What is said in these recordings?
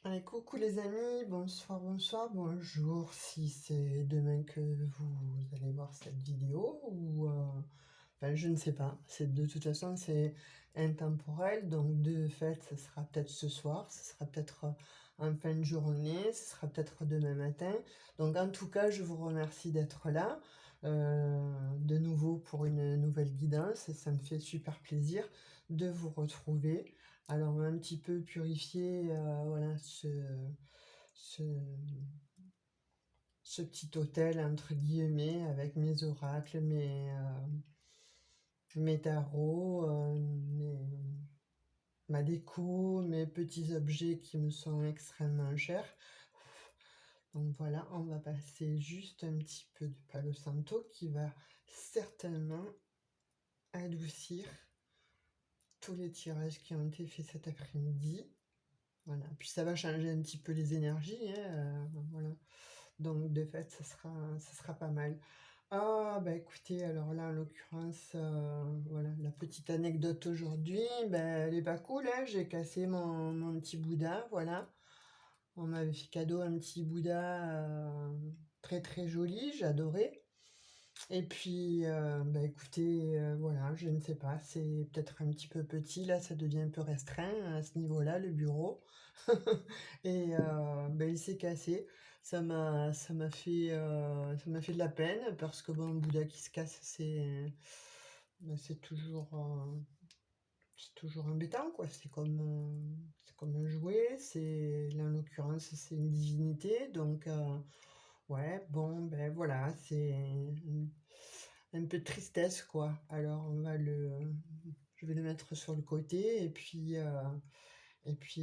Allez, coucou les amis, bonsoir, bonsoir, bonjour, si c'est demain que vous allez voir cette vidéo ou enfin je ne sais pas, c'est de toute façon c'est intemporel, donc de fait ce sera peut-être ce soir, ce sera peut-être en fin de journée, ce sera peut-être demain matin, donc en tout cas je vous remercie d'être là de nouveau pour une nouvelle guidance et ça me fait super plaisir de vous retrouver. Alors, on va un petit peu purifier voilà, ce, ce petit hôtel, entre guillemets, avec mes oracles, mes tarots, ma déco, mes petits objets qui me sont extrêmement chers. Donc voilà, on va passer juste un petit peu de Palo Santo qui va certainement adoucir tous les tirages qui ont été faits cet après-midi. Voilà, puis ça va changer un petit peu les énergies, hein, voilà. Donc de fait, ça sera pas mal. Ah bah écoutez, alors là en l'occurrence, voilà, la petite anecdote aujourd'hui, ben elle est pas cool, hein. J'ai cassé mon petit Bouddha, voilà. On m'avait fait cadeau un petit Bouddha très très joli, j'adorais. Et puis, bah écoutez, voilà, je ne sais pas, c'est peut-être un petit peu petit, là, ça devient un peu restreint à ce niveau-là, le bureau. Et bah, il s'est cassé. Ça m'a fait de la peine parce que bon, un Bouddha qui se casse, bah, c'est toujours embêtant, quoi. C'est comme un jouet. Là, en l'occurrence, c'est une divinité. Donc, ouais, bon, ben voilà, c'est un peu de tristesse, quoi. Alors, je vais le mettre sur le côté et puis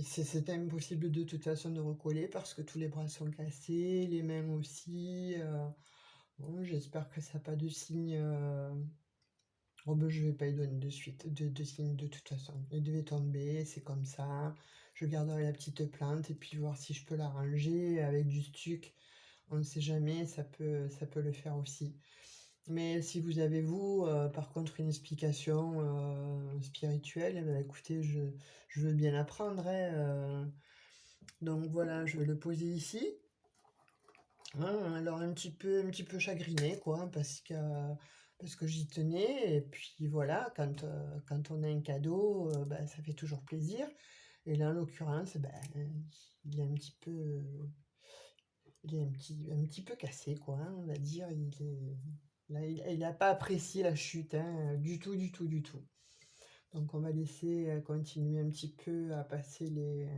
c'était impossible de toute façon de recoller parce que tous les bras sont cassés, les mains aussi. Bon, j'espère que ça n'a pas de signe. Oh ben, je vais pas y donner de suite, de signe de toute façon. Il devait tomber, c'est comme ça. Je garderai la petite plante et puis voir si je peux l'arranger avec du stuc. On ne sait jamais, ça peut le faire aussi. Mais si vous avez, vous, par contre, une explication spirituelle, eh ben, écoutez, je veux bien apprendre, hein. Donc voilà, je vais le poser ici. Hein, alors un petit peu chagriné, quoi, parce que j'y tenais. Et puis voilà, quand on a un cadeau, ben, ça fait toujours plaisir. Et là, en l'occurrence, ben, il est un petit peu, il est un petit peu cassé, quoi, hein, on va dire. Là, il n'a pas apprécié la chute, hein, du tout, du tout, du tout. Donc on va laisser continuer un petit peu à passer les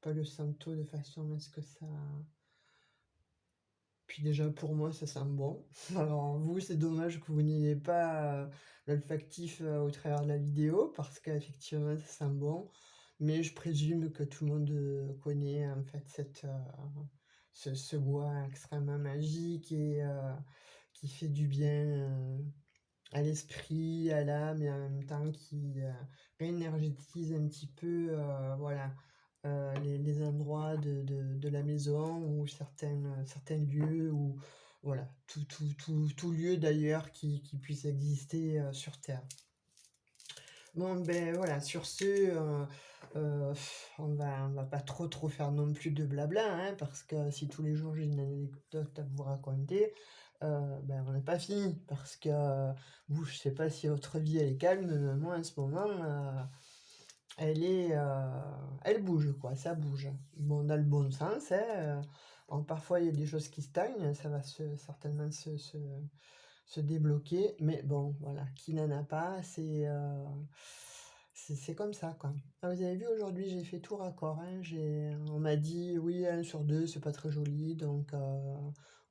Palo Santo de façon à ce que ça. Puis déjà pour moi ça sent bon. Alors vous, c'est dommage que vous n'ayez pas l'olfactif au travers de la vidéo parce qu'effectivement ça sent bon. Mais je présume que tout le monde connaît en fait ce bois extrêmement magique et qui fait du bien à l'esprit, à l'âme et en même temps qui réénergétise un petit peu voilà, les endroits de la maison ou certains lieux ou voilà, tout lieu d'ailleurs qui puisse exister sur Terre. Bon, ben voilà, sur ce, on va pas trop faire non plus de blabla, hein, parce que si tous les jours j'ai une anecdote à vous raconter, ben on n'est pas fini. Parce que vous, je sais pas si votre vie elle est calme, mais moi en ce moment, elle bouge, quoi, ça bouge. Bon, dans le bon sens, hein, bon, parfois il y a des choses qui stagnent, ça va certainement se débloquer. Mais bon, voilà, qui n'en a pas, c'est comme ça, quoi. Ah, vous avez vu, aujourd'hui, j'ai fait tout raccord, hein. On m'a dit, oui, 1 sur 2, c'est pas très joli, donc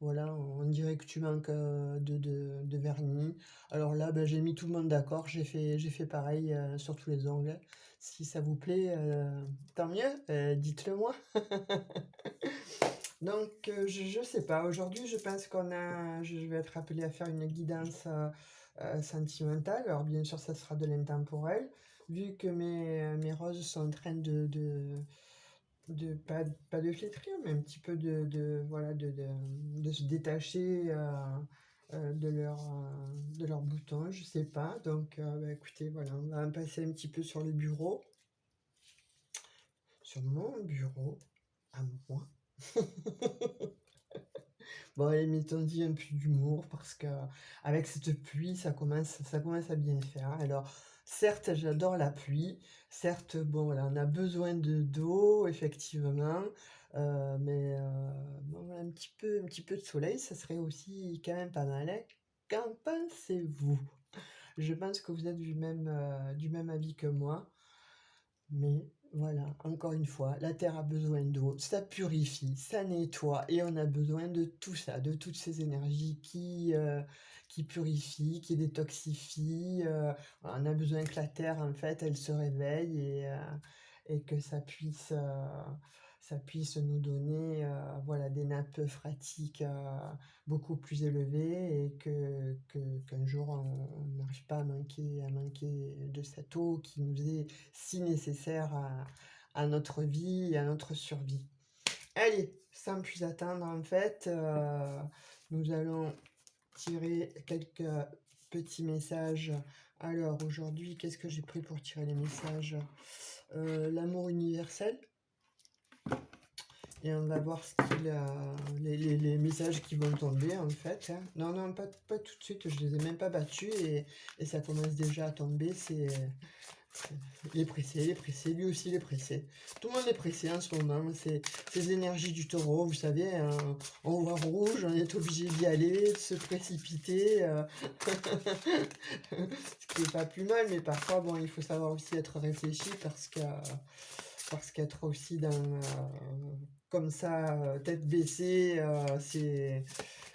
voilà, on dirait que tu manques de vernis. Alors là, ben, j'ai mis tout le monde d'accord, j'ai fait pareil sur tous les ongles. Si ça vous plaît, tant mieux, dites-le moi. Donc, je sais pas. Aujourd'hui, je pense je vais être appelée à faire une guidance sentimentale. Alors, bien sûr, ça sera de l'intemporel. Vu que mes roses sont en train pas de flétrir, mais un petit peu voilà, de se détacher de leurs boutons, je sais pas. Donc, bah, écoutez, voilà, on va passer un petit peu sur le bureau, sur mon bureau. à moi. Bon, allez, mettons-y un peu d'humour parce que avec cette pluie, ça commence à bien faire. Alors, certes, j'adore la pluie. Certes, bon, voilà, on a besoin de d'eau, effectivement, mais bon, voilà, un petit peu de soleil, ça serait aussi quand même pas mal, hein. Qu'en pensez-vous? Je pense que vous êtes du même avis que moi. Mais voilà, encore une fois, la terre a besoin d'eau, ça purifie, ça nettoie, et on a besoin de tout ça, de toutes ces énergies qui purifient, qui détoxifient. On a besoin que la terre, en fait, elle se réveille et que ça puisse nous donner voilà, des nappes phréatiques beaucoup plus élevées, et qu'un jour on n'arrive pas à manquer de cette eau qui nous est si nécessaire à notre vie et à notre survie. Allez, sans plus attendre, en fait, nous allons tirer quelques petits messages. Alors, aujourd'hui, qu'est-ce que j'ai pris pour tirer les messages? L'amour universel. Et on va voir les messages qui vont tomber, en fait, hein. Non, non, pas tout de suite, je les ai même pas battus, et ça commence déjà à tomber. Il est pressé, il est pressé, lui aussi il est pressé. Tout le monde est pressé en ce moment. C'est ces énergies du taureau, vous savez, hein, on voit rouge, on est obligé d'y aller, de se précipiter. Ce qui est pas plus mal, mais parfois, bon, il faut savoir aussi être réfléchi parce qu'être aussi comme ça, tête baissée,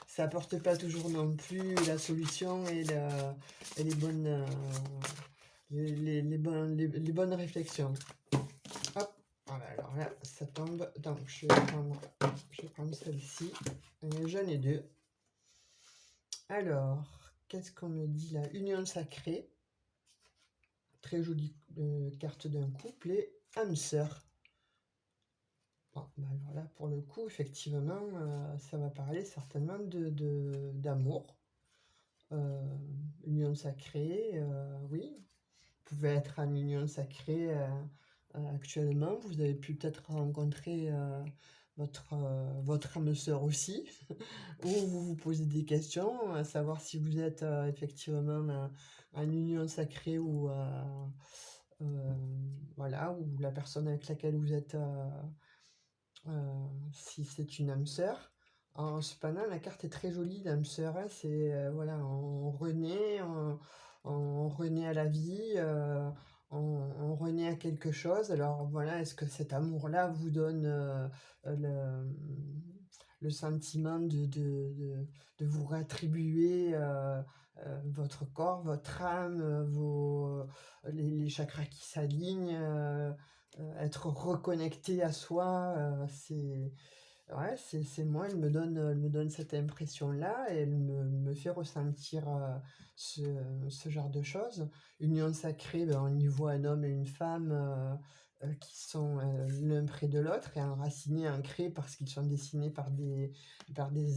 ça apporte pas toujours non plus la solution et les bonnes réflexions. Hop, voilà, alors là, ça tombe. Donc, je vais prendre celle-ci. J'en ai deux. Alors, qu'est-ce qu'on me dit là? Union sacrée. Très jolie carte d'un couple, et âme sœur. Bon, bah alors là, pour le coup, effectivement, ça va parler certainement d'amour. Union sacrée, oui. Vous pouvez être en union sacrée actuellement. Vous avez pu peut-être rencontrer votre âme sœur aussi, ou vous vous posez des questions, à savoir si vous êtes effectivement en union sacrée, ou voilà, ou la personne avec laquelle vous êtes, si c'est une âme sœur. Cependant, la carte est très jolie, l'âme sœur, hein. C'est voilà, on renaît à la vie, on renaît à quelque chose. Alors voilà, est-ce que cet amour-là vous donne le sentiment de vous réattribuer votre corps, votre âme, les chakras qui s'alignent, être reconnecté à soi, ouais, c'est moi, elle me donne cette impression-là, et elle me fait ressentir ce, ce genre de choses. Union sacrée, ben, on y voit un homme et une femme qui sont l'un près de l'autre et enracinés, ancrés, parce qu'ils sont dessinés par des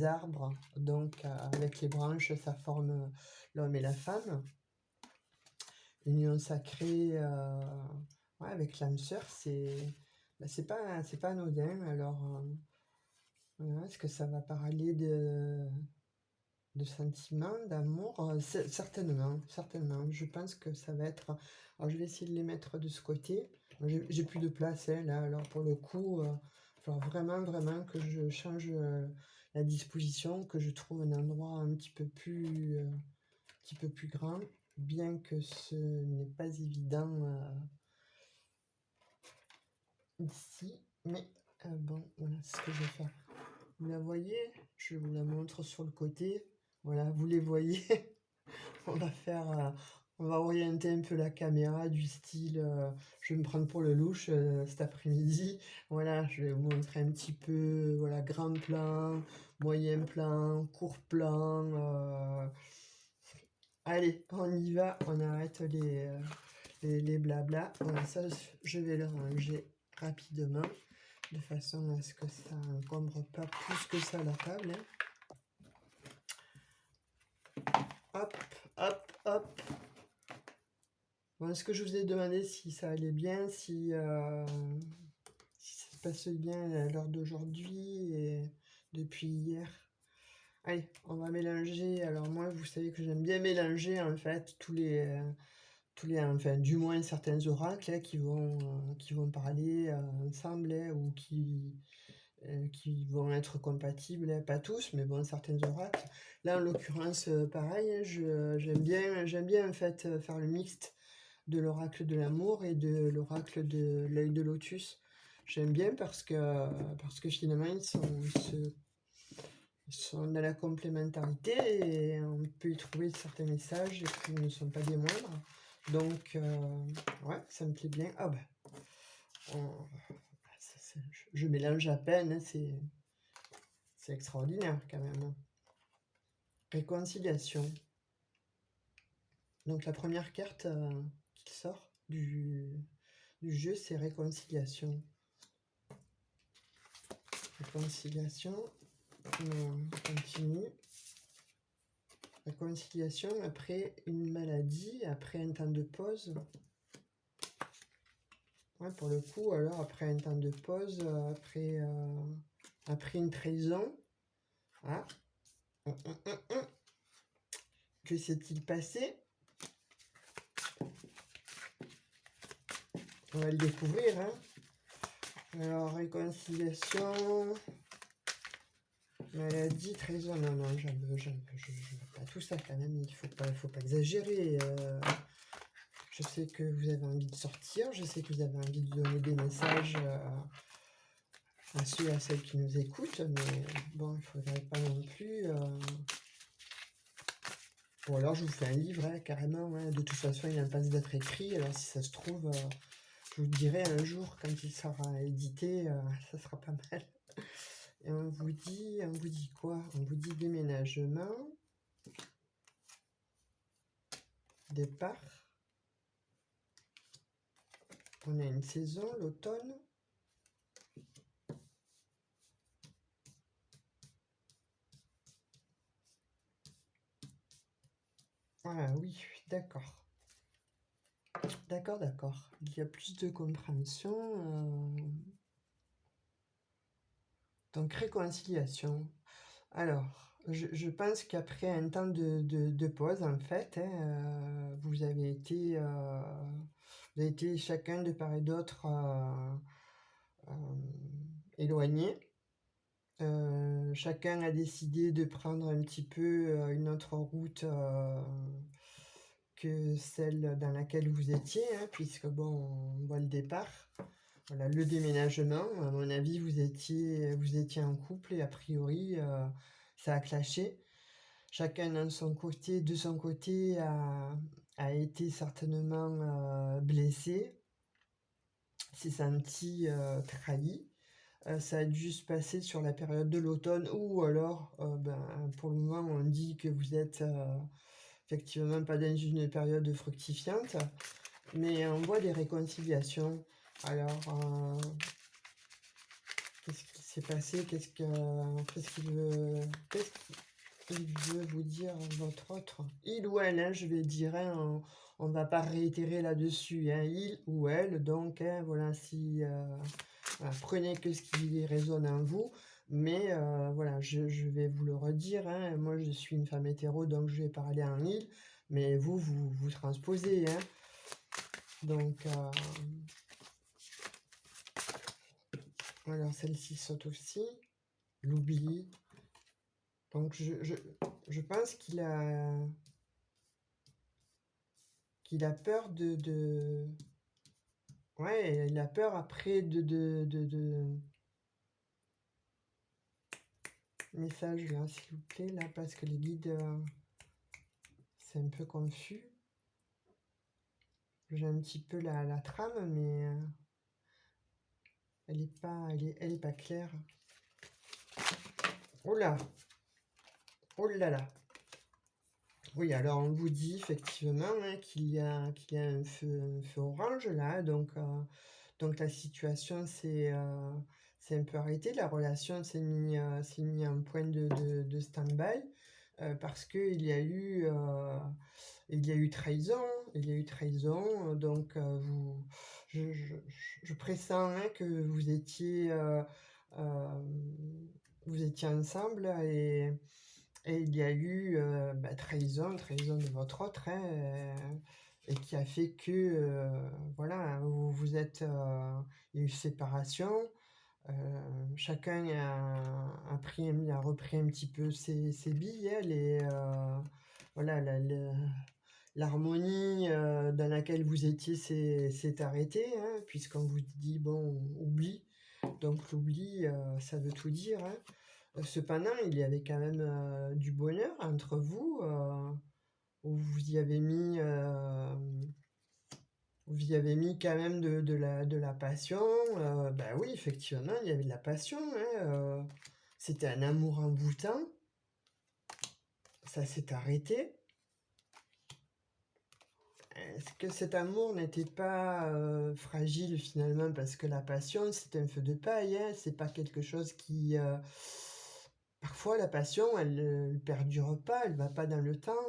arbres. Donc, avec les branches, ça forme l'homme et la femme. Union sacrée, ouais, avec l'âme sœur, c'est pas anodin. Alors, voilà, est-ce que ça va parler de sentiments, d'amour? Certainement, certainement. Je pense que ça va être. Alors, je vais essayer de les mettre de ce côté. J'ai plus de place, hein, là. Alors, pour le coup, il va falloir vraiment, vraiment que je change la disposition, que je trouve un endroit un petit peu plus grand, bien que ce n'est pas évident ici. Mais bon, voilà, c'est ce que je vais faire. Vous la voyez? Je vous la montre sur le côté. Voilà, vous les voyez. On va faire, on va orienter un peu la caméra du style, je vais me prendre pour le louche cet après-midi. Voilà, je vais vous montrer un petit peu, voilà, grand plan, moyen plan, court plan. Allez, on y va, on arrête les blabla. Voilà, ça, je vais le ranger rapidement, de façon à ce que ça n'encombre pas plus que ça la table, hein. Hop, hop, hop. Bon, est-ce que je vous ai demandé si ça allait bien, si passe bien à l'heure d'aujourd'hui et depuis hier. Allez, on va mélanger. Alors moi, vous savez que j'aime bien mélanger en fait enfin du moins certains oracles qui vont parler ensemble ou qui vont être compatibles, hein, pas tous, mais bon, certains oracles. Là, en l'occurrence, pareil, hein, j'aime bien en fait faire le mixte de l'oracle de l'amour et de l'oracle de l'œil de lotus. J'aime bien parce que finalement, ils sont dans la complémentarité et on peut y trouver certains messages qui ne sont pas des moindres. Donc, ouais, ça me plaît bien. Ah bah, on- je mélange à peine, hein, c'est extraordinaire quand même. Réconciliation. Donc la première carte qui sort du jeu, c'est réconciliation. Réconciliation. On continue. Réconciliation après une maladie, après un temps de pause. Ouais, pour le coup, alors après un temps de pause, après une trahison. Ah. Que s'est-il passé? On va le découvrir, hein. Alors, réconciliation, maladie, trahison. Non, non, je veux pas tout ça quand même. Il faut pas exagérer. Je sais que vous avez envie de sortir. Je sais que vous avez envie de donner des messages à ceux et à celles qui nous écoutent. Mais bon, il faudrait pas non plus. Ou alors, je vous fais un livre, hein, carrément. Hein. De toute façon, il n'a pas d'être écrit. Alors, si ça se trouve. Je vous dirai un jour, quand il sera édité, ça sera pas mal. Et on vous dit quoi? On vous dit déménagement, départ. On a une saison, l'automne. Ah oui, d'accord. D'accord. Il y a plus de compréhension. Donc, réconciliation. Alors, je pense qu'après un temps de pause, en fait, hein, vous avez été chacun de part et d'autre éloignés. Chacun a décidé de prendre un petit peu une autre route que celle dans laquelle vous étiez, hein, puisque bon, on voit le départ. Voilà, le déménagement, à mon avis, vous étiez en couple et a priori, ça a clashé. Chacun de son côté, a été certainement blessé, s'est senti trahi. Ça a dû se passer sur la période de l'automne ou alors, pour le moment, on dit que vous êtes effectivement pas dans une période fructifiante, mais on voit des réconciliations. Alors, qu'est-ce qui s'est passé? Qu'est-ce qu'il veut vous dire votre autre? Il ou elle, hein, je vais dire, hein, on ne va pas réitérer là-dessus, hein, il ou elle, donc hein, voilà, voilà, prenez que ce qui résonne en vous, mais voilà, je vais vous le redire, hein, moi je suis une femme hétéro, donc je vais parler en il, mais vous transposez, hein, donc alors celle-ci saute aussi, l'oubli, donc je pense qu'il a peur ouais, il a peur après message là, s'il vous plaît, là, parce que les guides, c'est un peu confus. J'ai un petit peu la trame, mais elle est pas claire. Oh là! Oh là là! Oui, alors on vous dit effectivement hein, qu'il y a un feu orange là, donc la situation s'est un peu arrêtée, la relation s'est mis en point de stand-by parce qu'il y a eu trahison, donc je pressens, hein, que vous étiez ensemble et il y a eu, trahison de votre autre, hein, et qui a fait que, voilà, vous vous êtes, il y a eu séparation. Heu, Chacun a repris un petit peu ses billes, hein, voilà, l'harmonie, dans laquelle vous étiez s'est arrêtée, hein, puisqu'on vous dit: «Bon, oublie». Donc l'oubli, ça veut tout dire, hein. Cependant, il y avait quand même, du bonheur entre vous, où vous y avez mis quand même de la passion, bah, oui, effectivement, il y avait de la passion, hein, c'était un amour envoûtant. Ça s'est arrêté. Est-ce que cet amour n'était pas, fragile finalement? Parce que la passion, c'est un feu de paille, hein, c'est pas quelque chose qui, parfois la passion, elle perdure pas, elle va pas dans le temps,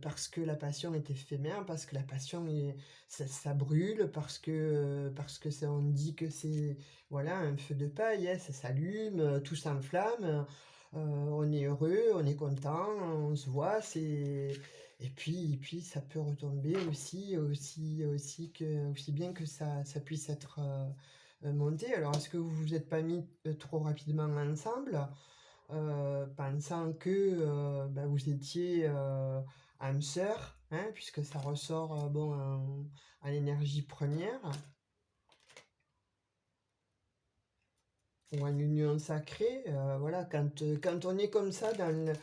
parce que la passion est éphémère, parce que la passion est ça brûle, parce que c'est on dit que c'est, voilà, un feu de paille, hein, ça s'allume, tout s'enflamme, on est heureux, on est content, on se voit, c'est et puis ça peut retomber aussi bien que ça puisse être, monté. Alors est-ce que vous vous êtes pas mis, trop rapidement ensemble, pensant que, bah, vous étiez, âme sœur, hein, puisque ça ressort, bon en énergie première ou en union sacrée, voilà, quand on est comme ça dans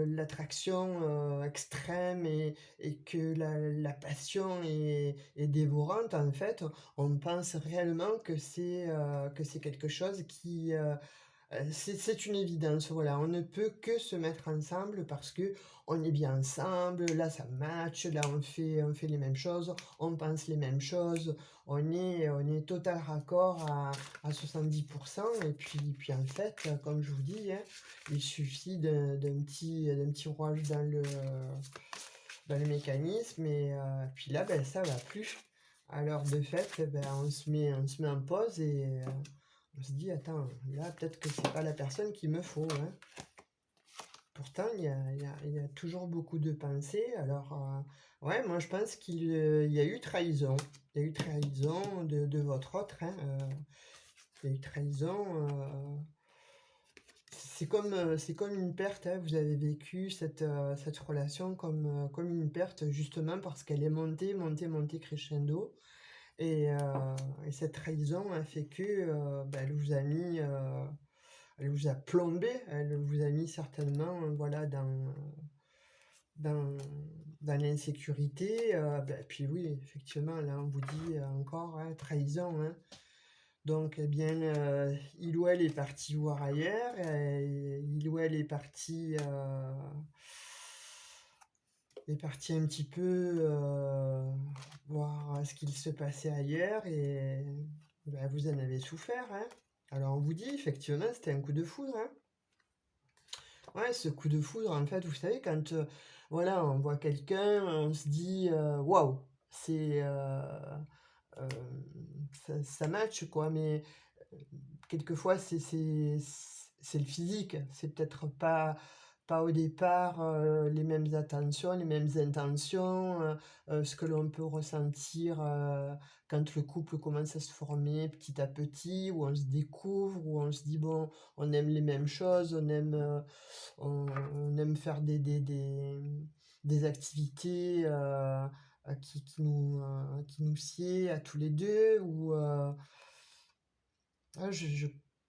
l'attraction, extrême et que la passion est dévorante, en fait, on pense réellement que c'est quelque chose qui, c'est une évidence, voilà. On ne peut que se mettre ensemble parce que on est bien ensemble, là ça match, là on fait les mêmes choses, on pense les mêmes choses, on est total raccord à 70 et puis en fait, comme je vous dis, hein, il suffit d'un petit rouage dans le mécanisme et puis là, ben, ça va plus. Alors de fait, ben, on se met en pause et on se dit: «Attends, là, peut-être que c'est pas la personne qu'il me faut, hein». Pourtant, il y a toujours beaucoup de pensées. Alors, ouais, moi, je pense il y a eu trahison. Il y a eu trahison de votre autre, hein, il y a eu trahison, c'est comme une perte, hein. Vous avez vécu cette relation comme une perte, justement parce qu'elle est montée, montée, montée crescendo et heu et cette trahison a fait que, bah, elle vous a plombé, elle vous a mis certainement, voilà, dans dans l'insécurité, puis oui, effectivement, là, on vous dit, encore, hein, trahison, hein. Donc eh bien, il ou elle est parti voir ailleurs et il ou elle est parti un petit peu, voir ce qu'il se passait ailleurs et bah, vous en avez souffert, hein. Alors on vous dit effectivement, c'était un coup de foudre, hein. Ouais, ce coup de foudre, en fait, vous savez, quand, voilà, on voit quelqu'un, on se dit, «Waouh!» c'est, hem, ça match, quoi, mais, heu, quelquefois, c'est le physique. C'est peut-être pas au départ, les mêmes attentions, les mêmes intentions, ce que l'on peut ressentir, quand le couple commence à se former petit à petit, où on se découvre, où on se dit: «Bon, on aime les mêmes choses, on aime faire des activités, qui nous sied à tous les 2 ou, ah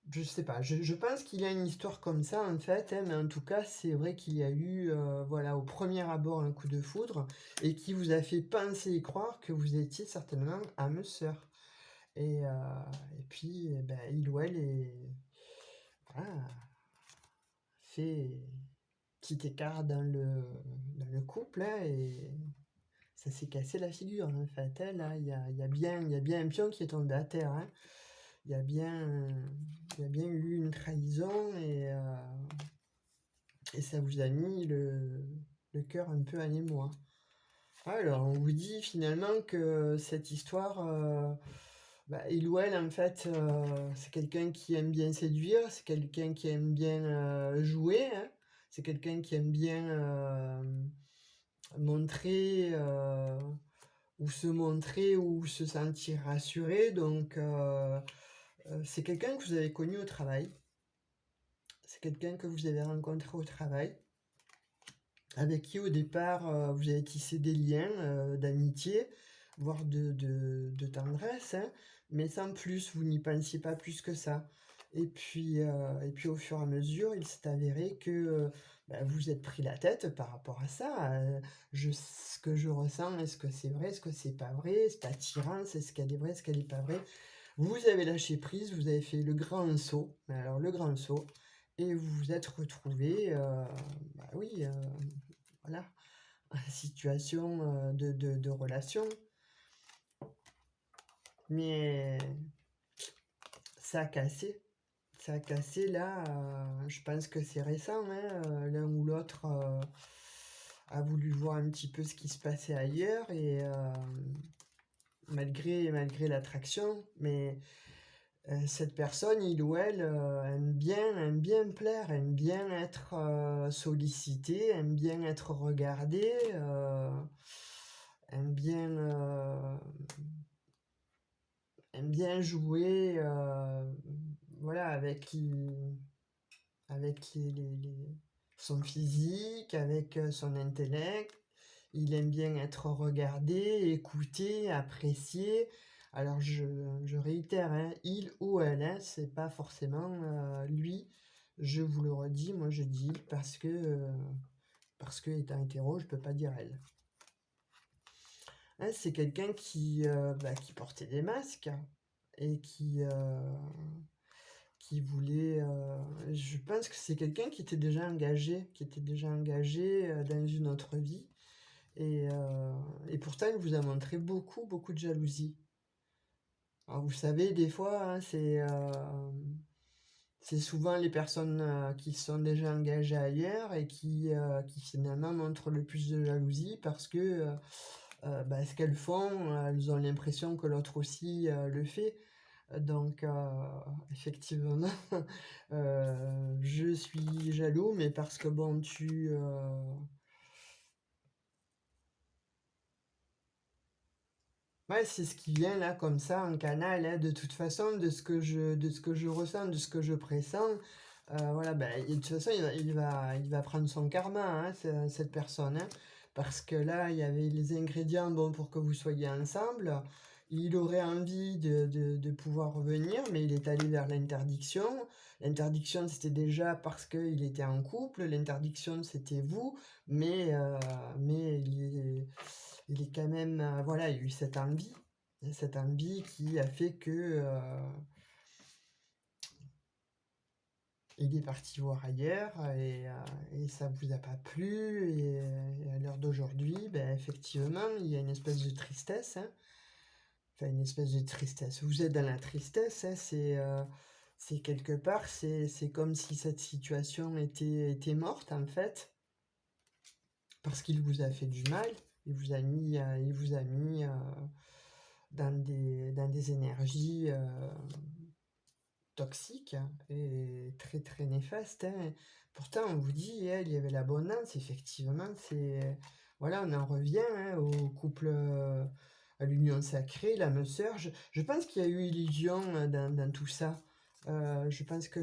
je sais pas, je pense qu'il y a une histoire comme ça en fait, hein, mais en tout cas, c'est vrai qu'il y a eu, voilà, au premier abord, un coup de foudre et qui vous a fait penser et croire que vous étiez certainement âme sœur et heu et puis, bah, il ou elle voilà, fait petit écart dans le couple, hein, et ça s'est cassé la figure, en fait, hein, là, il y a bien un pion qui est tombé à terre, hein. Il y a bien il y a bien eu une trahison et ça vous a mis le cœur un peu en émoi. Alors on vous dit finalement que cette histoire, Il ou elle, en fait, c'est quelqu'un qui aime bien séduire, c'est quelqu'un qui aime bien, jouer, hein. C'est quelqu'un qui aime bien, montrer, ou se montrer ou se sentir rassuré donc c'est quelqu'un que vous avez connu au travail. C'est quelqu'un que vous avez rencontré au travail, avec qui au départ, vous avez tissé des liens, d'amitié, voire de tendresse, hein, mais sans plus, vous n'y pensiez pas plus que ça. Et puis au fur et à mesure, il s'est avéré que, vous êtes pris la tête par rapport à ça, ce que je ressens, est-ce que c'est vrai? Est-ce que c'est pas vrai? Cette attirance, est-ce qu'elle est vraie? Est-ce qu'elle est pas vraie? Vous avez lâché prise, vous avez fait le grand saut, mais alors le grand saut, et vous vous êtes retrouvés, oui, voilà, situation, de relation. Mais ça a cassé. Ça a cassé là, je pense que c'est récent, hein, l'un ou l'autre, a voulu voir un petit peu ce qui se passait ailleurs et malgré l'attraction, mais cette personne, il ou elle, aime bien plaire, aime bien être, sollicité, aime bien être regardé, aime bien, aime bien jouer, voilà, avec son physique, avec, son intellect. Il aime bien être regardé, écouté, apprécié. Alors je réitère, hein, il ou elle, hein, c'est pas forcément, lui. Je vous le redis, moi je dis il parce que étant hétéro, je peux pas dire elle. Hein, c'est quelqu'un qui portait des masques et qui voulait, je pense que c'est quelqu'un qui était déjà engagé, dans une autre vie et pourtant il vous a montré beaucoup, beaucoup de jalousie. Alors vous savez, des fois, hein, c'est souvent les personnes, qui sont déjà engagées ailleurs et qui finalement montrent le plus de jalousie parce que, ce qu'elles font, elles ont l'impression que l'autre aussi, le fait. Donc effectivement, je suis jaloux, mais parce que bon, ouais, c'est ce qui vient là comme ça en canal, hein, de toute façon, de ce que je ressens, de ce que je pressens, voilà, et de toute façon, il va prendre son karma, hein, cette personne, hein, parce que là, il y avait les ingrédients, bon, pour que vous soyez ensemble. Il aurait envie de pouvoir revenir, mais il est allé vers l'interdiction. L'interdiction, c'était déjà parce qu'il était en couple. L'interdiction, c'était vous, mais il est quand même, voilà, il y a eu cette envie qui a fait que il est parti voir ailleurs et ça vous a pas plu et à l'heure d'aujourd'hui, effectivement, il y a une espèce de tristesse, hein. Enfin, une espèce de tristesse. Vous êtes dans la tristesse, hein, c'est quelque part, c'est comme si cette situation était morte en fait, parce qu'il vous a fait du mal, il vous a mis dans des énergies toxiques et très très néfastes, hein. Pourtant, on vous dit, il y avait l'abondance, effectivement, voilà, on en revient, hein, au couple, à l'union sacrée, l'âme sœur. Je pense qu'il y a eu illusion dans tout ça. Je pense que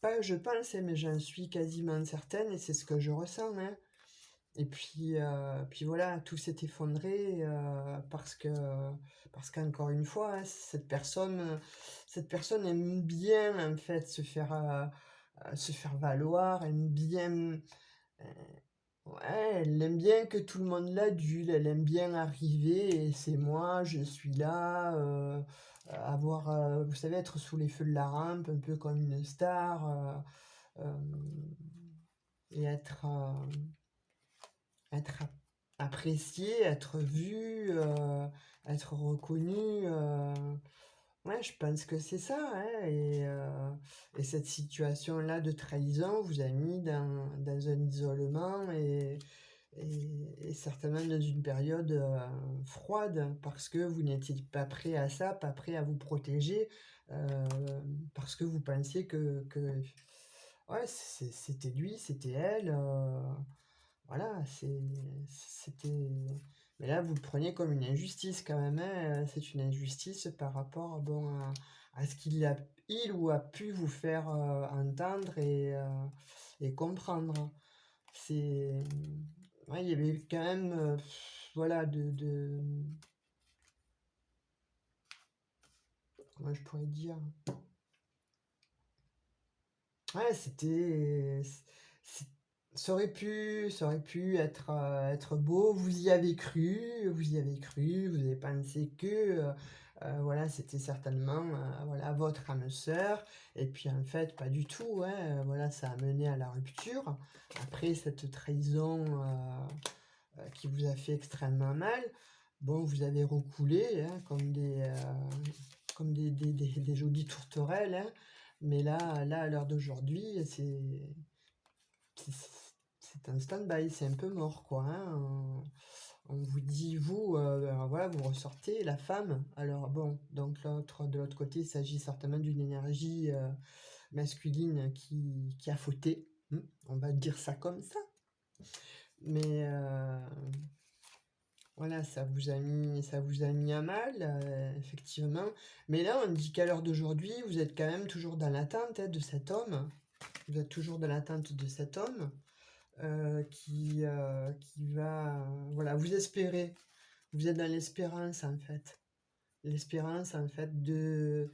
pas je pense, hein, mais j'en suis quasiment certaine et c'est ce que je ressens, hein. Et puis voilà, tout s'est effondré parce qu'encore une fois, hein, cette personne aime bien en fait se faire valoir, aime bien, ouais, elle aime bien que tout le monde l'adule, elle aime bien arriver et c'est moi, je suis là, avoir, vous savez, être sous les feux de la rampe, un peu comme une star, euh, et être apprécié, être vu, être reconnu. Ouais, je pense que c'est ça, hein, et cette situation-là de trahison vous a mis dans un isolement et certainement dans une période, froide parce que vous n'étiez pas prêt à ça, pas prêt à vous protéger, parce que vous pensiez que ouais, c'était lui, c'était elle, voilà, c'était mais là, vous le preniez comme une injustice quand même, hein, c'est une injustice par rapport, bon, à ce il ou a pu vous faire, entendre et comprendre. C'est ouais, il y avait quand même, voilà, comment je pourrais dire? Ouais, c ça aurait pu être beau. Vous y avez cru, vous avez pensé que, voilà, c'était certainement, voilà, votre âme sœur et puis, en fait, pas du tout, hein, voilà, ça a mené à la rupture. Après cette trahison, qui vous a fait extrêmement mal, bon, vous avez reculé, hein, comme des jolies tourterelles, hein. Mais là, à l'heure d'aujourd'hui, c'est c'est un stand-by, c'est un peu mort, quoi, hein. On vous dit, vous, alors voilà, vous ressortez la femme. Alors bon, donc de l'autre côté, il s'agit certainement d'une énergie masculine qui a fauté. On va dire ça comme ça. Mais voilà, ça vous a mis à mal, effectivement. Mais là, on dit qu'à l'heure d'aujourd'hui, vous êtes quand même toujours dans l'attente, hein, de cet homme. Vous êtes toujours dans l'attente de cet homme qui va, voilà, vous espérez. Vous êtes dans l'espérance, en fait. L'espérance, en fait, de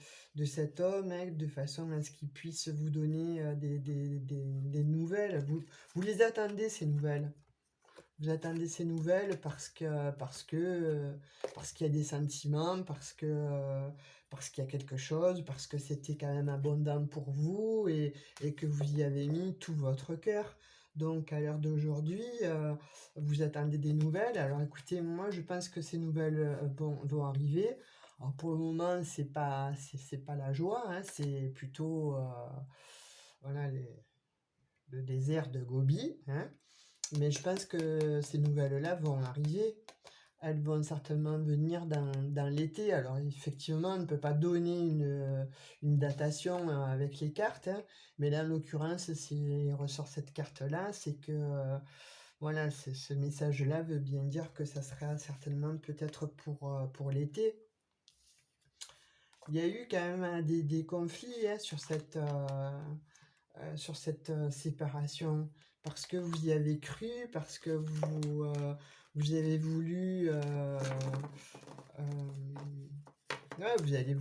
cet homme, hein, de façon à ce qu'il puisse vous donner des nouvelles. Vous les attendez, ces nouvelles. Vous attendez ces nouvelles parce qu'il y a des sentiments, parce qu'il y a quelque chose, parce que c'était quand même abondant pour vous et que vous y avez mis tout votre cœur. Donc à l'heure d'aujourd'hui, vous attendez des nouvelles. Alors écoutez, moi je pense que ces nouvelles vont arriver. Alors pour le moment, c'est pas la joie, hein, c'est plutôt voilà, le désert de Gobi, hein. Mais je pense que ces nouvelles-là vont arriver. Elles vont certainement venir dans l'été. Alors effectivement, on ne peut pas donner une datation avec les cartes, hein, mais là, en l'occurrence, s'il ressort cette carte-là, c'est que voilà, ce message-là veut bien dire que ça sera certainement peut-être pour l'été. Il y a eu quand même des conflits, hein, sur cette séparation, parce que vous y avez cru, parce que vous avez voulu, ouais, vous avez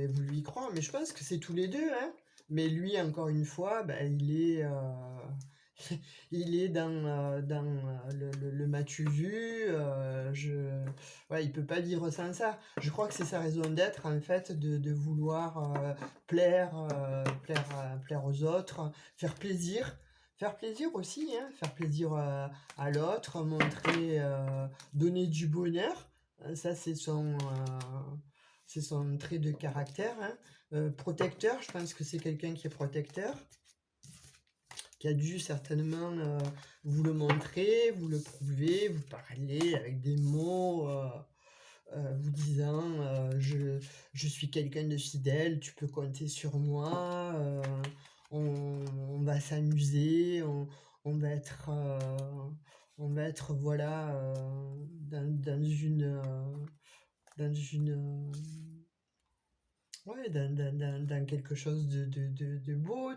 voulu y croire, mais je pense que c'est tous les deux, hein. Mais lui, encore une fois, bah, il est dans le m'as-tu vu, ouais, il peut pas vivre sans ça. Je crois que c'est sa raison d'être, en fait, de vouloir plaire aux autres, faire plaisir. Faire plaisir aussi, hein, faire plaisir à l'autre, donner du bonheur. Ça, c'est son trait de caractère, hein. Protecteur, je pense que c'est quelqu'un qui est protecteur, qui a dû certainement vous le montrer, vous le prouver, vous parler avec des mots, vous disant je suis quelqu'un de fidèle, tu peux compter sur moi, on va s'amuser, on va être voilà, dans une ouais, dans quelque chose de beau,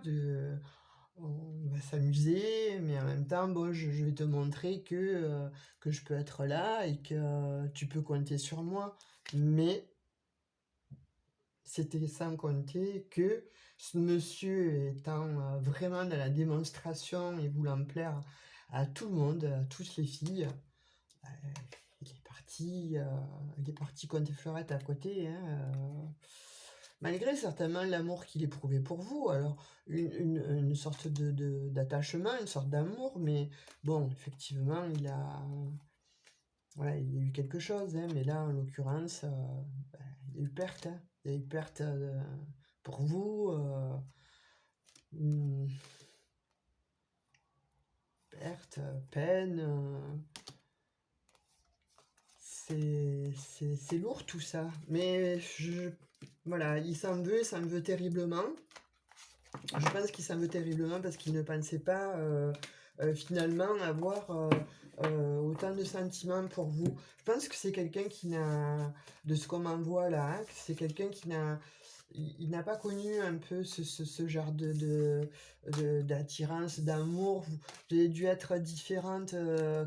on va s'amuser, mais en même temps, bon, je vais te montrer que je peux être là et que tu peux compter sur moi. Mais c'était sans compter que ce monsieur étant vraiment dans la démonstration et voulant plaire à tout le monde, à toutes les filles, euh, il est parti compter fleurette à côté, hein, malgré certainement l'amour qu'il éprouvait pour vous. Alors, une sorte d'attachement, une sorte d'amour, mais bon, effectivement, voilà, il y a eu quelque chose, hein, mais là, en l'occurrence, ben, il y a eu perte, hein. Il y a eu perte pour vous. Hmm, perte, peine. C'est lourd tout ça. Mais voilà, il s'en veut terriblement. Je pense qu'il s'en veut terriblement parce qu'il ne pensait pas finalement avoir autant de sentiments pour vous. Je pense que c'est quelqu'un qui n'a, de ce qu'on m'en voit là, hein, c'est quelqu'un qui il n'a pas connu un peu ce genre d'attirance, d'amour. Vous avez dû être différente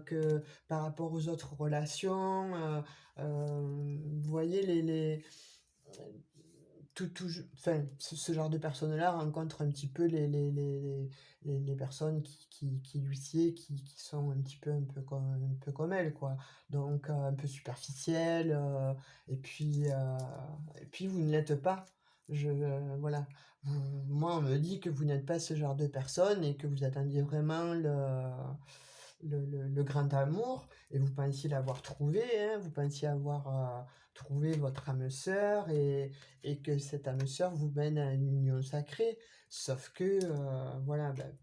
que par rapport aux autres relations. Vous voyez, enfin, ce genre de personnes-là rencontrent un petit peu les personnes qui lui sied, qui sont un peu comme elle, quoi. Donc, un peu superficielles, et puis vous ne l'êtes pas. Voilà. Moi, on me dit que vous n'êtes pas ce genre de personne et que vous attendiez vraiment le grand amour et vous pensiez l'avoir trouvé, hein, vous pensiez avoir trouvé votre âme sœur et que cette âme sœur vous mène à une union sacrée. Sauf que, voilà, ben,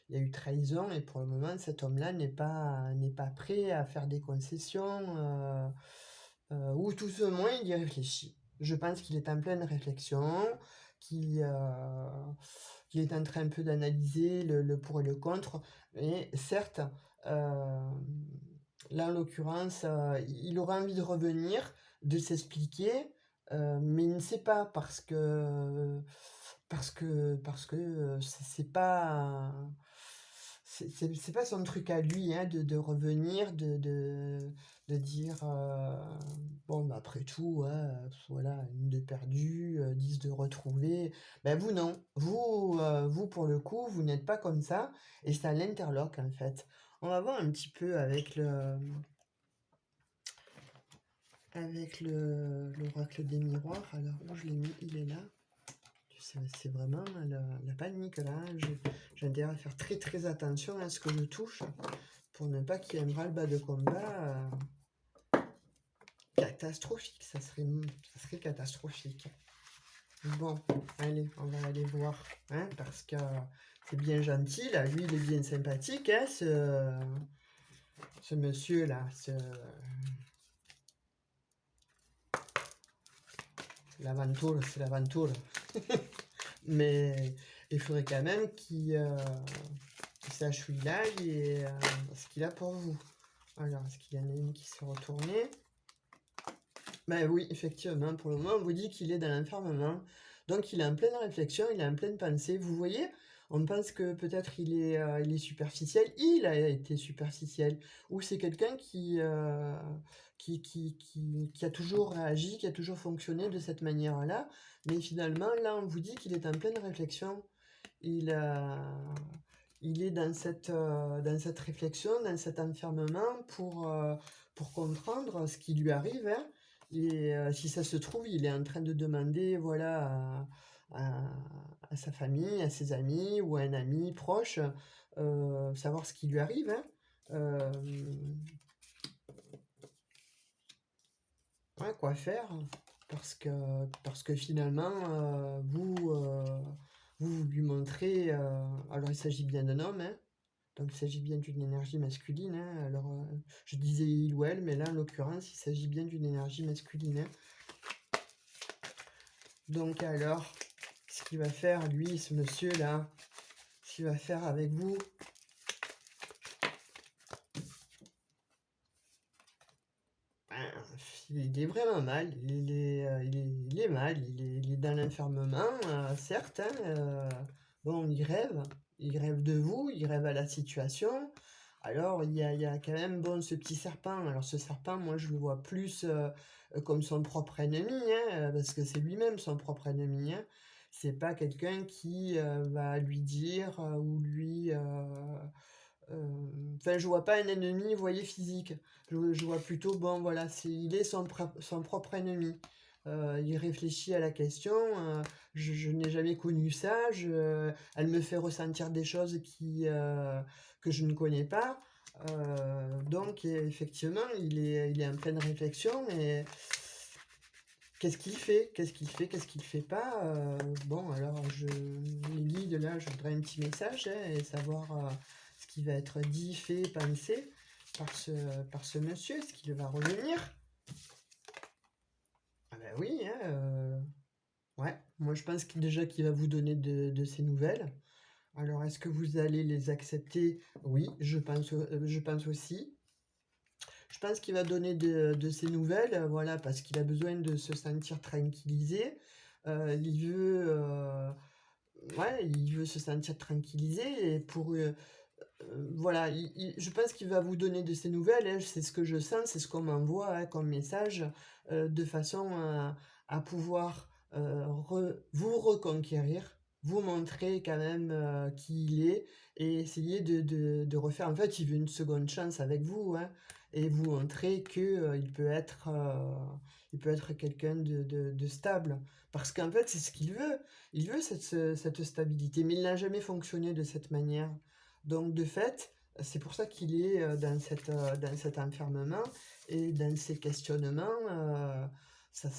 il y a eu trahison et pour le moment, cet homme-là n'est pas prêt à faire des concessions ou tout ce moins il y réfléchit. Je pense qu'il est en pleine réflexion, qu'il qu'il est en train un peu d'analyser le pour et le contre. Et certes, là en l'occurrence, il aura envie de revenir, de s'expliquer, mais il ne sait pas parce que c'est pas c'est pas son truc à lui, hein, de revenir, de dire bon, bah, après tout, ouais, voilà, une de perdue, 10 de retrouvée. Ben vous, non. Vous, pour le coup, vous n'êtes pas comme ça, et ça l'interloque, en fait. On va voir un petit peu avec l'oracle des miroirs. Alors, où je l'ai mis? Il est là. C'est vraiment la panique, là. J'ai intérêt à faire très très attention à ce que je touche pour ne pas qu'il y ait un ras-le-bas de combat catastrophique. Ça serait catastrophique. Bon, allez, on va aller voir, hein, parce que c'est bien gentil, là. Lui, il est bien sympathique, hein, ce monsieur-là. L'aventure, c'est l'aventure. Mais il faudrait quand même qu'il sache où il aille et ce qu'il a pour vous. Alors, est-ce qu'il y en a une qui s'est retournée? Ben oui, effectivement, pour le moment, on vous dit qu'il est dans l'enfermement. Donc, il est en pleine réflexion, il est en pleine pensée. Vous voyez, on pense que peut-être il est superficiel. Il a été superficiel. Ou c'est quelqu'un qui a toujours réagi, qui a toujours fonctionné de cette manière-là. Mais finalement, là, on vous dit qu'il est en pleine réflexion. Il, euh, il est dans cette réflexion, dans cet enfermement pour comprendre ce qui lui arrive, hein. Et si ça se trouve, il est en train de demander, voilà, à sa famille, à ses amis ou à un ami proche, savoir ce qui lui arrive, hein. Ouais, quoi faire? Parce que finalement, vous lui montrez. Alors, il s'agit bien d'un homme, hein, donc il s'agit bien d'une énergie masculine, hein. Alors, je disais il ou elle, mais là, en l'occurrence, il s'agit bien d'une énergie masculine, hein. Donc, alors, ce qu'il va faire, lui, ce monsieur-là, ce qu'il va faire avec vous, ben, il est vraiment mal. Il est mal. Il est dans l'enfermement, certes, hein, bon, il rêve. Il rêve de vous, il rêve à la situation. Alors, il y a quand même, bon, ce petit serpent. Alors, ce serpent, moi, je le vois plus comme son propre ennemi, hein, parce que c'est lui-même son propre ennemi, hein. C'est pas quelqu'un qui va lui dire ou lui. Enfin, je vois pas un ennemi, vous voyez, physique. Je vois plutôt, bon, voilà, il est son propre ennemi. Il réfléchit à la question. Je n'ai jamais connu ça. Elle me fait ressentir des choses que je ne connais pas. Donc, effectivement, il est en pleine réflexion. Et qu'est-ce qu'il fait? Qu'est-ce qu'il fait? Qu'est-ce qu'il fait pas? Bon, alors, les guides, là, je voudrais un petit message, hein, et savoir ce qui va être dit, fait, pensé par ce monsieur? Est-ce qu'il va revenir? Ah ben oui, hein, ouais, moi je pense déjà qu'il va vous donner de ses nouvelles. Alors est-ce que vous allez les accepter? Oui, je pense aussi. Je pense qu'il va donner de ses nouvelles, voilà, parce qu'il a besoin de se sentir tranquillisé. Il veut, ouais, il veut se sentir tranquillisé et voilà, je pense qu'il va vous donner de ses nouvelles, hein, c'est ce que je sens, c'est ce qu'on m'envoie, hein, comme message, de façon à pouvoir vous reconquérir, vous montrer quand même qui il est et essayer de refaire. En fait, il veut une seconde chance avec vous, hein, et vous montrer que il peut être quelqu'un de stable. Parce qu'en fait, c'est ce qu'il veut. Il veut cette stabilité, mais il n'a jamais fonctionné de cette manière. Donc de fait, c'est pour ça qu'il est dans cet enfermement et dans ces questionnements. Ça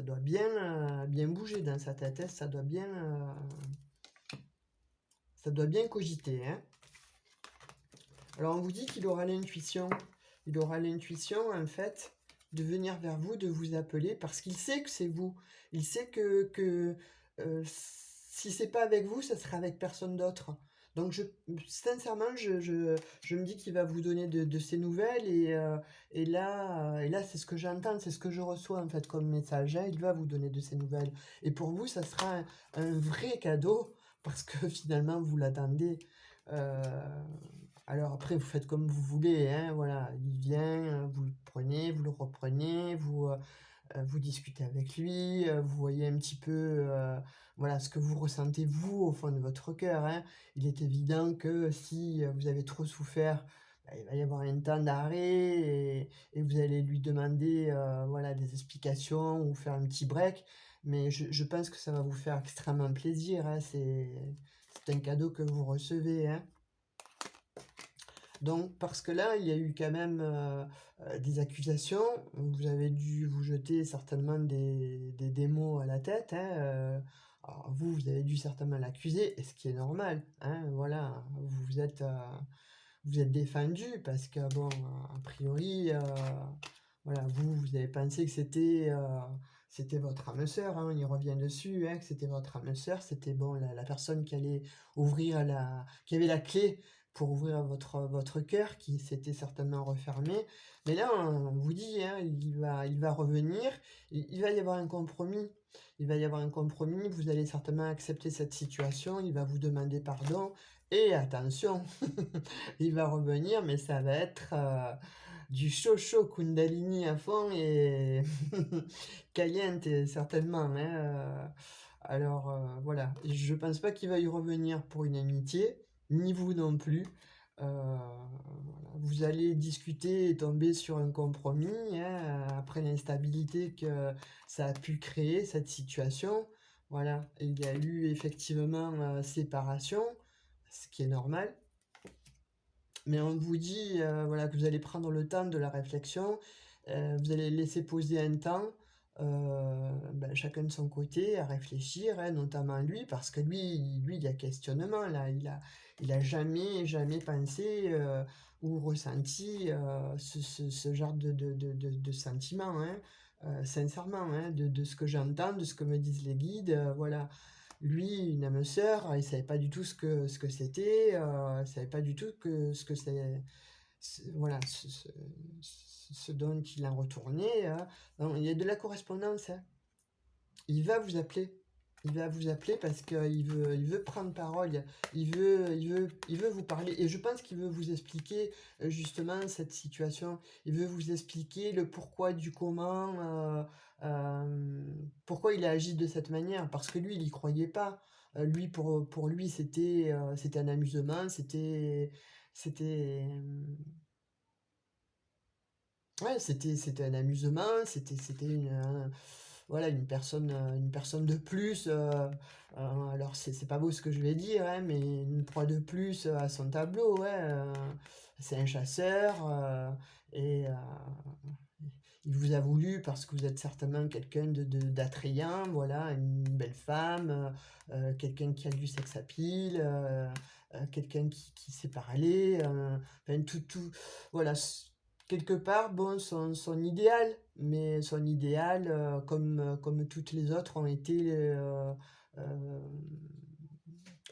doit bien bouger dans sa tête, hein, ça doit bien cogiter, hein. Alors on vous dit qu'il aura l'intuition. Il aura l'intuition en fait de venir vers vous, de vous appeler, parce qu'il sait que c'est vous. Il sait que si c'est pas avec vous, ça sera avec personne d'autre. Donc sincèrement, je me dis qu'il va vous donner de ses nouvelles et là c'est ce que j'entends, c'est ce que je reçois en fait comme message, hein. Il va vous donner de ses nouvelles. Et pour vous, ça sera un vrai cadeau parce que finalement vous l'attendez. Euh, alors après, vous faites comme vous voulez, hein, voilà. Il vient, vous le prenez, vous le reprenez, vous discutez avec lui, vous voyez un petit peu voilà, ce que vous ressentez vous au fond de votre cœur, hein. Il est évident que si vous avez trop souffert, bah, il va y avoir un temps d'arrêt et vous allez lui demander voilà, des explications ou faire un petit break. Mais je pense que ça va vous faire extrêmement plaisir, hein. C'est un cadeau que vous recevez, hein. Donc, parce que là, il y a eu quand même des accusations. Vous avez dû vous jeter certainement des mots à la tête, hein. Alors vous avez dû certainement l'accuser, et ce qui est normal, hein. Voilà, vous êtes défendu parce que, bon, a priori, voilà, vous avez pensé que c'était votre âme sœur, hein, on y revient dessus, hein, que c'était votre âme sœur, c'était bon, la personne qui allait qui avait la clé pour ouvrir votre cœur, qui s'était certainement refermé. Mais là, on vous dit, hein, il va revenir, il va y avoir un compromis. Il va y avoir un compromis, vous allez certainement accepter cette situation, il va vous demander pardon, et attention, il va revenir, mais ça va être du chaud Kundalini à fond et caliente certainement, hein. Alors voilà, je pense pas qu'il va y revenir pour une amitié, ni vous non plus. Voilà. Vous allez discuter et tomber sur un compromis, hein, après l'instabilité que ça a pu créer, cette situation. Voilà, il y a eu effectivement séparation, ce qui est normal. Mais on vous dit voilà, que vous allez prendre le temps de la réflexion, vous allez laisser poser un temps, ben, chacun de son côté, à réfléchir, hein, notamment lui, parce que lui, il y a questionnement, là, il a jamais pensé ou ressenti ce genre de sentiment, hein, sincèrement, hein, de ce que j'entends, de ce que me disent les guides, voilà. Lui, une âme sœur, il savait pas du tout ce que c'était, il savait pas du tout ce que voilà, ce dont il en retournait. Non, il y a de la correspondance, hein. Il va vous appeler. Il va vous appeler parce il veut prendre parole, il veut vous parler. Et je pense qu'il veut vous expliquer justement cette situation. Il veut vous expliquer le pourquoi du comment, pourquoi il a agi de cette manière. Parce que lui, il y croyait pas. Lui, pour lui, c'était un amusement, c'était, ouais, c'était un amusement, c'était voilà, une personne de plus. Alors, c'est pas beau ce que je vais dire, hein, mais une proie de plus à son tableau, ouais. C'est un chasseur et il vous a voulu parce que vous êtes certainement quelqu'un d'attrayant, voilà, une belle femme, quelqu'un qui a du sex appeal, quelqu'un qui sait parler, enfin voilà, quelque part, bon, son idéal, mais son idéal, comme toutes les autres ont été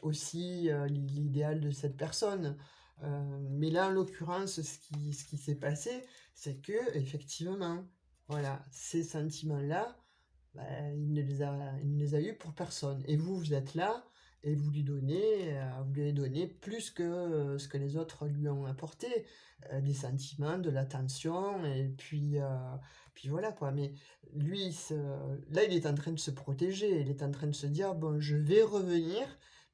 aussi l'idéal de cette personne. Mais là, en l'occurrence, ce qui s'est passé, c'est que effectivement, voilà, ces sentiments-là, bah, il ne les a eus pour personne. Et vous, vous êtes là et vous lui avez donné plus que ce que les autres lui ont apporté, des sentiments, de l'attention, et puis voilà quoi. Mais lui, là, il est en train de se protéger, il est en train de se dire, bon, je vais revenir,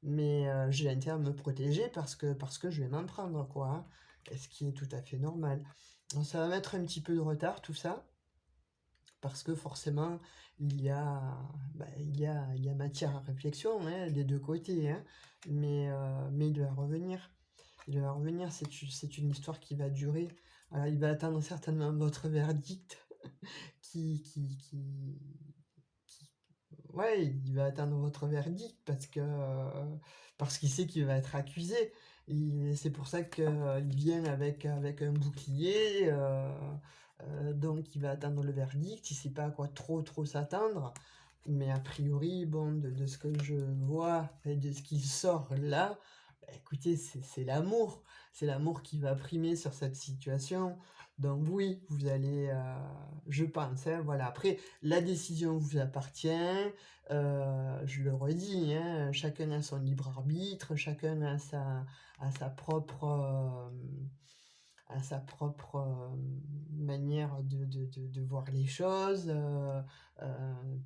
mais j'ai intérêt à me protéger parce que je vais m'en prendre, quoi, hein. Et ce qui est tout à fait normal. Donc, ça va mettre un petit peu de retard, tout ça, parce que forcément, il y a, il y a matière à réflexion, hein, des deux côtés, hein, mais il va revenir. Il va revenir, c'est une histoire qui va durer. Alors, il va attendre certainement votre verdict, qui, ouais, il va attendre votre verdict parce qu'il sait qu'il va être accusé. C'est pour ça qu'il vient avec un bouclier. Donc il va attendre le verdict. Il sait pas à quoi trop s'attendre. Mais a priori, bon, de ce que je vois et de ce qu'il sort là, bah, écoutez, c'est l'amour. C'est l'amour qui va primer sur cette situation. Donc oui, vous allez, je pense, hein, voilà. Après, la décision vous appartient. Je le redis, hein, chacun a son libre arbitre, chacun a sa propre manière de voir les choses.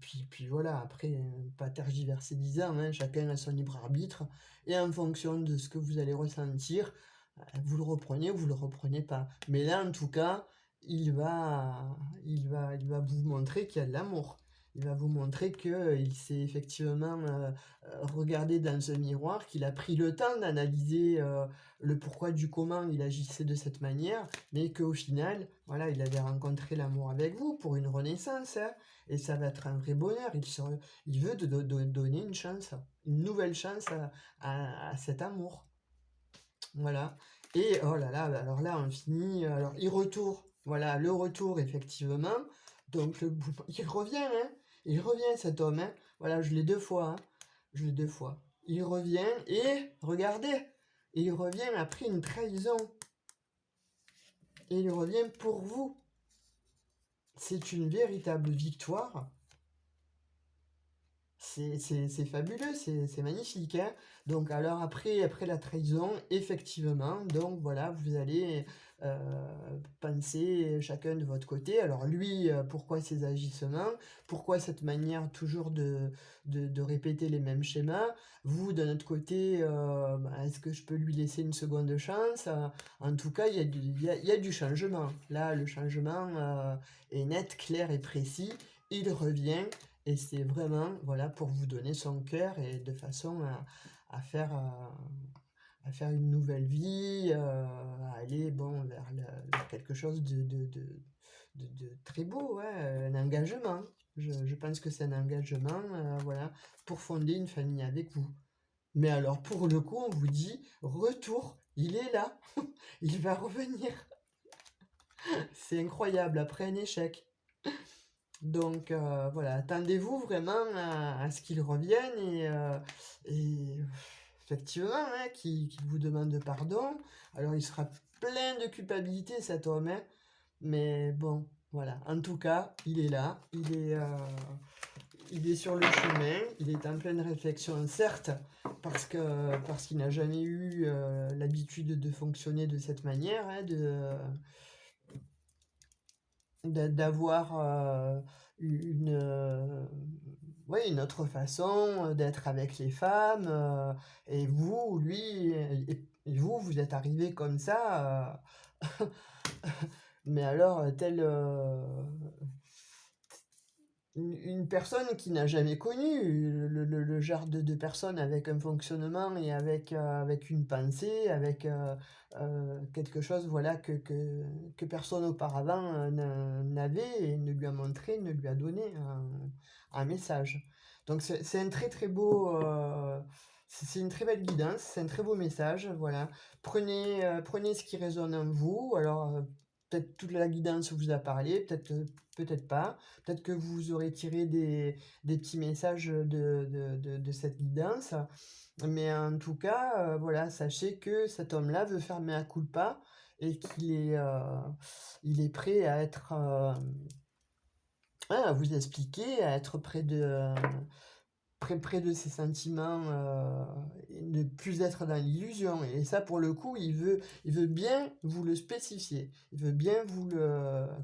Puis voilà, après, pas tergiverser 10 ans, hein, chacun a son libre arbitre. Et en fonction de ce que vous allez ressentir, vous le reprenez ou vous le reprenez pas. Mais là, en tout cas, il va vous montrer qu'il y a de l'amour. Il va vous montrer qu'il s'est effectivement regardé dans un miroir, qu'il a pris le temps d'analyser le pourquoi du comment il agissait de cette manière, mais qu'au final, voilà, il avait rencontré l'amour avec vous pour une renaissance, hein, et ça va être un vrai bonheur. Il veut donner une chance, une nouvelle chance à cet amour. Voilà. Et oh là là, alors là, on finit. Alors, il retourne. Voilà, le retour, effectivement. Donc, il revient, hein. Il revient, cet homme, hein. Voilà, je l'ai deux fois, hein. Je l'ai deux fois. Il revient et, regardez, il revient après une trahison. Et il revient pour vous. C'est une véritable victoire. C'est fabuleux, c'est magnifique, hein. Donc alors après la trahison, effectivement, donc voilà, vous allez penser chacun de votre côté. Alors lui, pourquoi ces agissements? Pourquoi cette manière toujours de répéter les mêmes schémas? Vous, d'un autre côté, est-ce que je peux lui laisser une seconde chance? En tout cas, il y a du changement. Là, le changement est net, clair et précis. Il revient. Et c'est vraiment, voilà, pour vous donner son cœur et de façon à faire, à faire une nouvelle vie, à aller, bon, vers quelque chose de très beau, ouais, un engagement. Je pense que c'est un engagement, voilà, pour fonder une famille avec vous. Mais alors, pour le coup, on vous dit, retour, il est là, il va revenir. C'est incroyable, après un échec. Donc voilà, attendez-vous vraiment à ce qu'il revienne et effectivement, hein, qu'il vous demande pardon. Alors il sera plein de culpabilité cet homme, hein, mais bon, voilà. En tout cas, il est là, il est sur le chemin, il est en pleine réflexion, certes, parce qu'il n'a jamais eu l'habitude de fonctionner de cette manière, hein, d'avoir une, ouais, une autre façon d'être avec les femmes. Et vous, lui, et vous, vous êtes arrivé comme ça. Mais alors, une personne qui n'a jamais connu le genre de personne avec un fonctionnement et avec une pensée, avec quelque chose voilà, que personne auparavant n'avait et ne lui a montré, ne lui a donné un message. Donc c'est un très très beau, c'est une très belle guidance, c'est un très beau message, voilà. Prenez ce qui résonne en vous. Alors, peut-être toute la guidance vous a parlé, peut-être pas. Peut-être que vous aurez tiré des petits messages de cette guidance. Mais en tout cas, voilà, sachez que cet homme-là veut faire mea culpa et il est prêt à être, à vous expliquer, à être près de ses sentiments, et ne plus être dans l'illusion. Et ça, pour le coup, il veut bien vous le spécifier. Il veut bien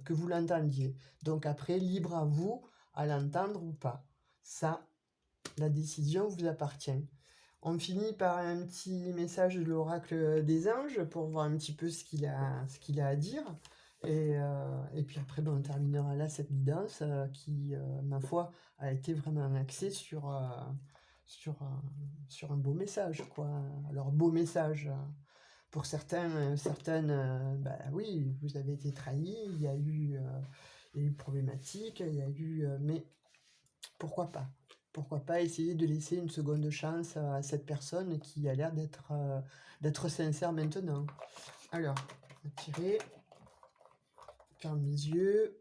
que vous l'entendiez. Donc après, libre à vous à l'entendre ou pas. Ça, la décision vous appartient. On finit par un petit message de l'oracle des anges pour voir un petit peu ce qu'il a à dire. Et puis après, ben, on terminera là cette guidance qui, ma foi, a été vraiment axée sur, sur un beau message, quoi. Alors, beau message, pour certains, certaines, bah oui, vous avez été trahis, il y a eu problématique, il y a eu, mais pourquoi pas? Pourquoi pas essayer de laisser une seconde chance à cette personne qui a l'air d'être sincère maintenant. Alors, on va tirer, ferme les yeux,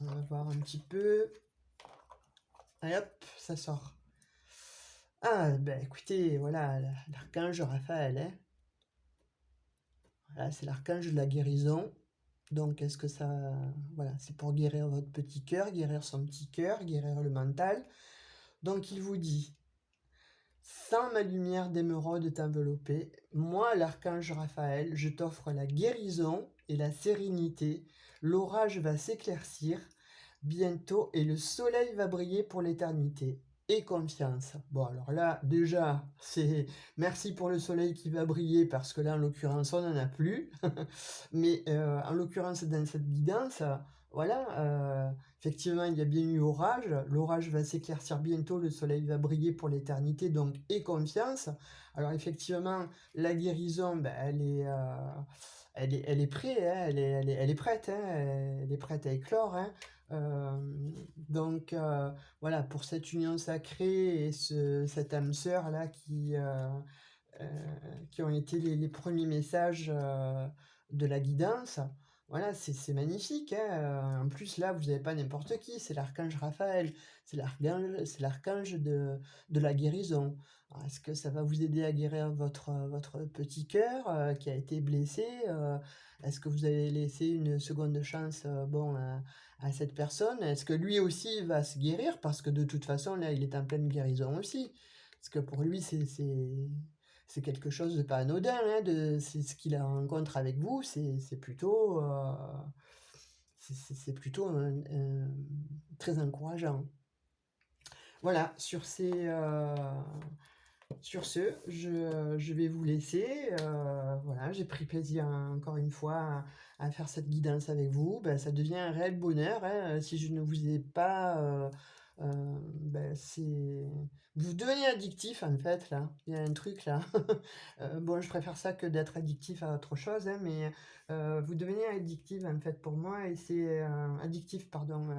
on va voir un petit peu. Allez hop, ça sort. Ah, ben écoutez, voilà, l'archange Raphaël, hein. Voilà, c'est l'archange de la guérison. Donc, est-ce que ça... Voilà, c'est pour guérir votre petit cœur, guérir son petit cœur, guérir le mental. Donc, il vous dit, sans ma lumière d'émeraude t'envelopper, moi, l'archange Raphaël, je t'offre la guérison et la sérénité. L'orage va s'éclaircir bientôt et le soleil va briller pour l'éternité. Et confiance. Bon, alors là, déjà, c'est merci pour le soleil qui va briller parce que là, en l'occurrence, on n'en a plus. Mais en l'occurrence, dans cette guidance, voilà, effectivement, il y a bien eu orage. L'orage va s'éclaircir bientôt, le soleil va briller pour l'éternité, donc et confiance. Alors effectivement, la guérison, ben, elle est prête, hein, elle est prête, hein, elle est prête à éclore. Hein. Donc voilà, pour cette union sacrée et cette âme sœur là qui ont été les premiers messages de la guidance. Voilà, c'est magnifique. Hein. En plus, là, vous n'avez pas n'importe qui, c'est l'archange Raphaël, c'est l'archange de la guérison. Est-ce que ça va vous aider à guérir votre petit cœur qui a été blessé Est-ce que vous avez laissé une seconde chance bon, à cette personne? Est-ce que lui aussi va se guérir? Parce que de toute façon, là, il est en pleine guérison aussi. Parce que pour lui, c'est quelque chose de pas anodin, hein, c'est ce qu'il rencontre avec vous, c'est plutôt très encourageant. Voilà, sur ce, je vais vous laisser. Voilà, j'ai pris plaisir encore une fois à faire cette guidance avec vous. Ben, ça devient un réel bonheur. Hein, si je ne vous ai pas, ben, vous devenez addictif en fait là. Il y a un truc là. Bon, je préfère ça que d'être addictif à autre chose, hein, mais vous devenez addictif en fait pour moi et c'est addictif pardon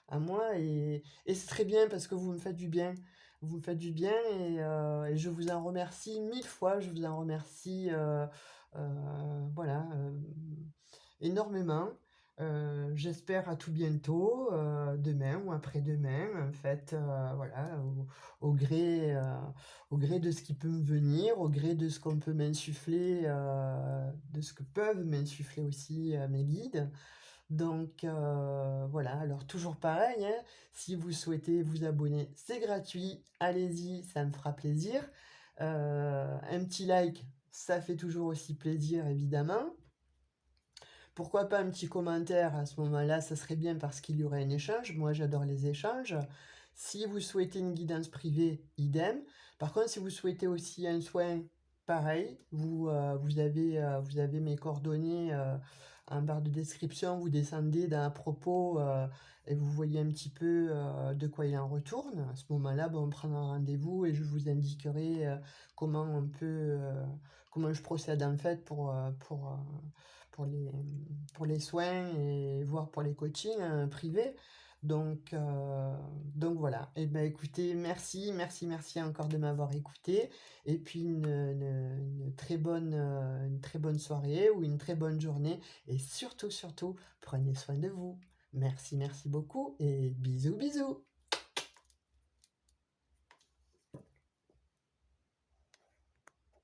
à moi et c'est très bien parce que vous me faites du bien. Vous me faites du bien et je vous en remercie 1000 fois, je vous en remercie, voilà, énormément. J'espère à tout bientôt, demain ou après-demain, en fait, voilà, au gré de ce qui peut me venir, au gré de ce qu'on peut m'insuffler, de ce que peuvent m'insuffler aussi, mes guides. Donc voilà, alors toujours pareil, hein, si vous souhaitez vous abonner, c'est gratuit, allez-y, ça me fera plaisir. Un petit like, ça fait toujours aussi plaisir évidemment. Pourquoi pas un petit commentaire à ce moment-là, ça serait bien parce qu'il y aurait un échange. Moi, j'adore les échanges. Si vous souhaitez une guidance privée, idem. Par contre, si vous souhaitez aussi un soin, pareil, vous avez mes coordonnées en barre de description, vous descendez dans à propos, et vous voyez un petit peu, de quoi il en retourne. À ce moment-là, ben, on prendra rendez-vous et je vous indiquerai, comment on peut, comment je procède en fait pour les, pour les soins et voire pour les coachings, privés. Donc, heu, donc voilà. Et ben, écoutez, merci, merci, merci encore de m'avoir écouté et puis une très bonne soirée ou une très bonne journée et surtout, surtout, prenez soin de vous. Merci, merci beaucoup et bisous, bisous.